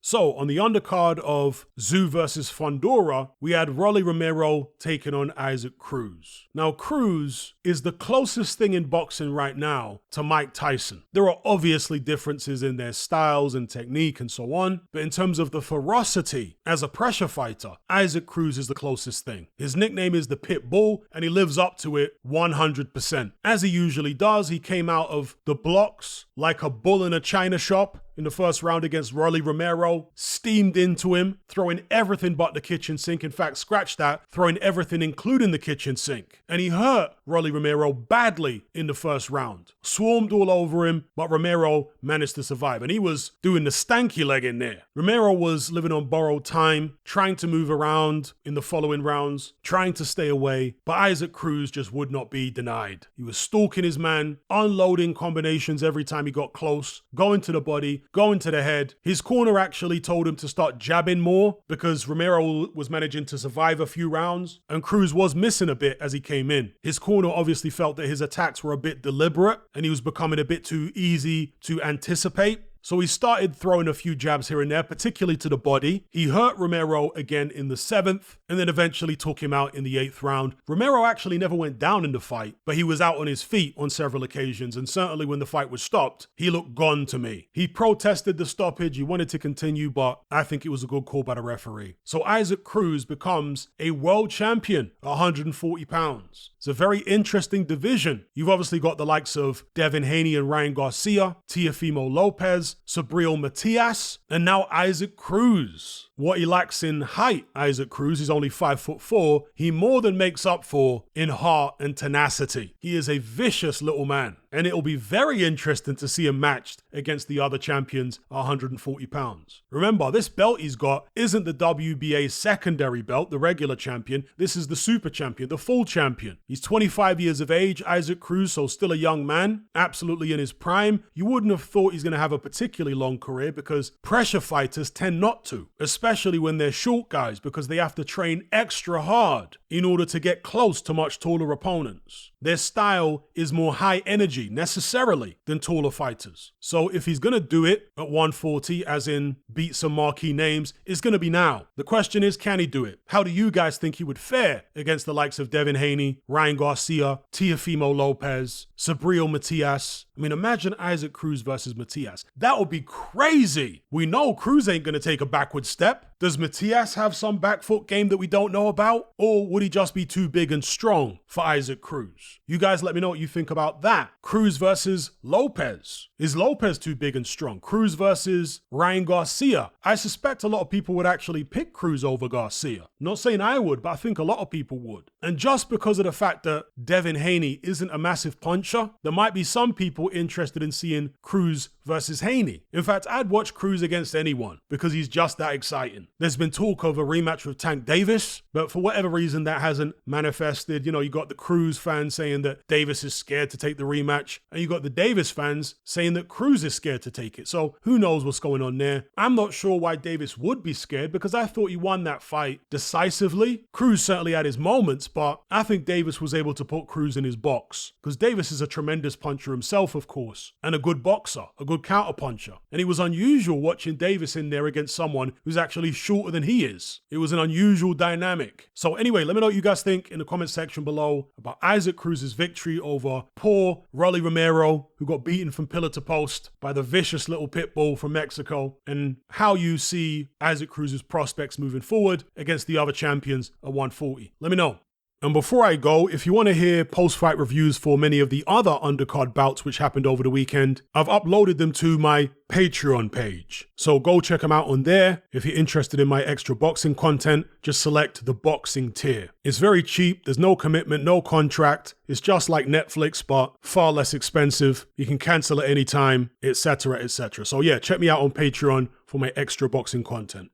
So, on the undercard of Zoo versus Fondora, we had Rolly Romero taking on Isaac Cruz. Now, Cruz is the closest thing in boxing right now to Mike Tyson. There are obviously differences in their styles and technique and so on, but in terms of the ferocity as a pressure fighter, Isaac Cruz is the closest thing. His nickname is the Pit Bull, and he lives up to it 100%. As he usually does, he came out of the blocks like a bull in a china shop in the first round against Rolly Romero, steamed into him, throwing everything but the kitchen sink. In fact, scratch that, throwing everything including the kitchen sink. And he hurt Rolly Romero badly in the first round. Swarmed all over him, but Romero managed to survive. And he was doing the stanky leg in there. Romero was living on borrowed time, trying to move around in the following rounds, trying to stay away, but Isaac Cruz just would not be denied. He was stalking his man, unloading combinations every time he got close, going to the body, going to the head. His corner actually told him to start jabbing more because Romero was managing to survive a few rounds and Cruz was missing a bit as he came in. His corner obviously felt that his attacks were a bit deliberate and he was becoming a bit too easy to anticipate. So he started throwing a few jabs here and there, particularly to the body. He hurt Romero again in the 7th and then eventually took him out in the 8th round. Romero actually never went down in the fight, but he was out on his feet on several occasions, and certainly when the fight was stopped, he looked gone to me. He protested the stoppage, he wanted to continue, but I think it was a good call by the referee. So Isaac Cruz becomes a world champion at 140 pounds. It's a very interesting division. You've obviously got the likes of Devin Haney and Ryan Garcia, Teofimo Lopez, Subriel Matias, and now Isaac Cruz. What he lacks in height, Isaac Cruz, is only 5'4". He more than makes up for in heart and tenacity. He is a vicious little man, and it'll be very interesting to see him matched against the other champions at 140 pounds. Remember, this belt he's got isn't the WBA secondary belt, the regular champion. This is the super champion, the full champion. He's 25 years of age, Isaac Cruz, so still a young man, absolutely in his prime. You wouldn't have thought he's going to have a particularly long career because pressure fighters tend not to, especially when they're short guys, because they have to train extra hard in order to get close to much taller opponents. Their style is more high energy necessarily than taller fighters. So if he's going to do it at 140, as in beat some marquee names, it's going to be now. The question is, can he do it? How do you guys think he would fare against the likes of Devin Haney, Ryan Garcia, Teofimo Lopez, Subriel Matias? I mean, imagine Isaac Cruz versus Matias. That would be crazy. We know Cruz ain't going to take a backward step. Does Matias have some back foot game that we don't know about? Or would he just be too big and strong for Isaac Cruz? You guys let me know what you think about that. Cruz versus Lopez. Is Lopez too big and strong? Cruz versus Ryan Garcia. I suspect a lot of people would actually pick Cruz over Garcia. Not saying I would, but I think a lot of people would. And just because of the fact that Devin Haney isn't a massive puncher, there might be some people interested in seeing Cruz versus Haney. In fact, I'd watch Cruz against anyone because he's just that exciting. There's been talk of a rematch with Tank Davis, but for whatever reason that hasn't manifested. You know, you got the Cruz fans saying that Davis is scared to take the rematch, and you got the Davis fans saying that Cruz is scared to take it. So who knows what's going on there. I'm not sure why Davis would be scared because I thought he won that fight decisively. Cruz certainly had his moments, but I think Davis was able to put Cruz in his box because Davis is a tremendous puncher himself, of course, and a good boxer, a good counter puncher. And it was unusual watching Davis in there against someone who's actually shorter than he is. It was an unusual dynamic. So anyway, let me know what you guys think in the comment section below about Isaac Cruz's victory over poor Rolly Romero, who got beaten from pillar to post by the vicious little pit bull from Mexico, and how you see Isaac Cruz's prospects moving forward against the other champions at 140. Let me know. And before I go, if you want to hear post-fight reviews for many of the other undercard bouts which happened over the weekend, I've uploaded them to my Patreon page. So go check them out on there. If you're interested in my extra boxing content, just select the boxing tier. It's very cheap. There's no commitment, no contract. It's just like Netflix, but far less expensive. You can cancel at any time, etc., etc. So yeah, check me out on Patreon for my extra boxing content.